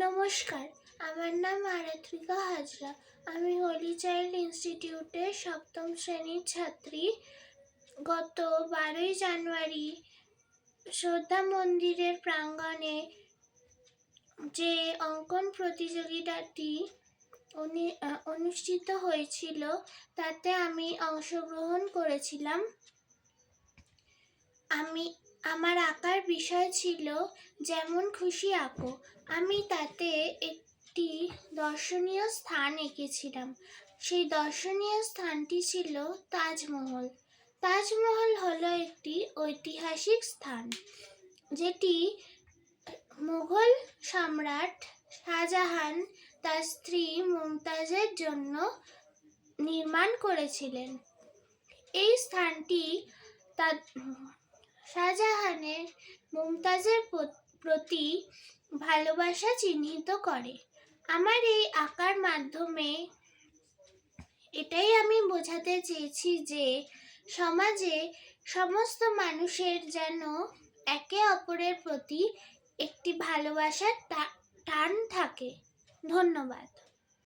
নমস্কার, আমার নাম আরাত্রিকা হাজরা। আমি হোলি চাইল্ড ইনস্টিটিউটের সপ্তম শ্রেণীর ছাত্রী। গত 12ই জানুয়ারি শ্রদ্ধা মন্দিরের প্রাঙ্গণে যে অঙ্কন প্রতিযোগিতাটি অনুষ্ঠিত হয়েছিল তাতে আমি অংশগ্রহণ করেছিলাম। আমার আঁকার বিষয় ছিল যেমন খুশি আঁকো। আমি তাতে একটি দর্শনীয় স্থান এঁকেছিলাম। সেই দর্শনীয় স্থানটি ছিল তাজমহল। তাজমহল হলো একটি ঐতিহাসিক স্থান, যেটি মুঘল সম্রাট শাহজাহান তার স্ত্রী মুমতাজের জন্য নির্মাণ করেছিলেন। এই স্থানটি শাহজাহানের মুমতাজের প্রতি ভালোবাসা চিহ্নিত করে। আমার এই আঁকার মাধ্যমে এটাই আমি বোঝাতে চেয়েছি যে সমাজে সমস্ত মানুষের যেন একে অপরের প্রতি একটি ভালোবাসার টান থাকে। ধন্যবাদ।